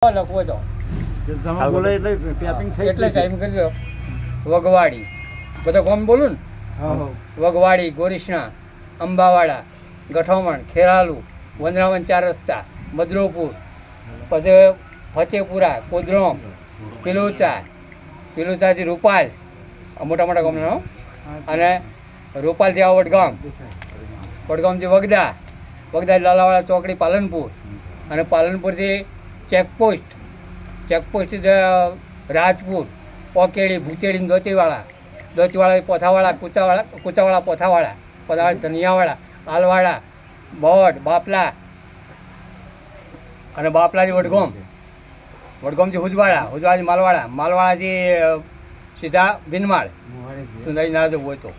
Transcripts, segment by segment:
લખવો તો તમે બોલે એટલે પેપિંગ થઈ એટલે ટાઈમ કરી દો. વગવાડી બધો કોમ બોલું ને. વગવાડી, ગોરીસણા, અંબાવાડા, ગઠોમણ, ખેરાલુ, વંદરાવન 4 રસ્તા, મદરોપુર, પછી ફતેપુરા, કોદરોમ, પિલુચાથી રૂપાલ, આ મોટા મોટા ગામના. અને રૂપાલથી આ વડગામથી વગદાથી લાલાવાડા ચોકડી પાલનપુર, અને પાલનપુરથી ચેકપોસ્ટથી રાજપુર, પોકેડી, ભૂતેડી, દોતીવાળા, પોથાવાળા, કુચાવાળા, ધનિયાવાળા, આલવાડા, બોડ, બાપલા, અને બાપલાથી વડગામથી હુજવાડાથી માલવાડાથી સીધા બિનમાળ, સુંદરી ના જવું હોય તો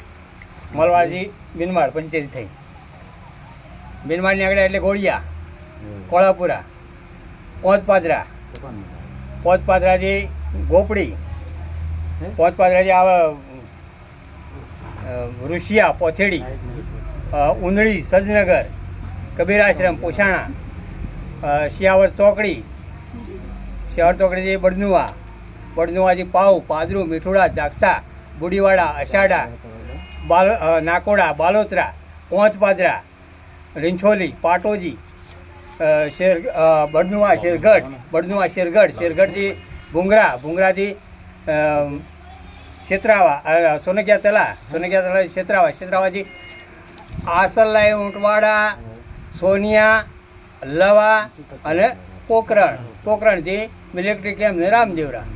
માલવાડાથી બિનમાળ પંચાયત થઈ. બિનમાળની આગળ એટલે ગોળિયા, કોળાપુરા, પોચપાદરાથી ગોપડી, પોચપાદરાથી આવે ઋષિયા, પોથેડી, ઉંદડી, સજનગર, કબીરાશ્રમ, પોષાણા, શિયાવર ચોકડીથી બડનુવાથી પાઉ, પાદરું, મીઠોડા, જાગસા, બુડીવાડા, અષાઢા, નાકોડા, બાલોતરા, પોંચપાદરા, રીંછોલી, પાટોજી, શેરગઢથી ભૂંગરાથી છેતરાવા, સોનકિયા તલા, છેતરાવાથી આસરલાઈ, ઊંટવાડા, સોનિયા, લવા, અને પોકરણથી મિલિટરી કેમ્પ ને રામદેવરા.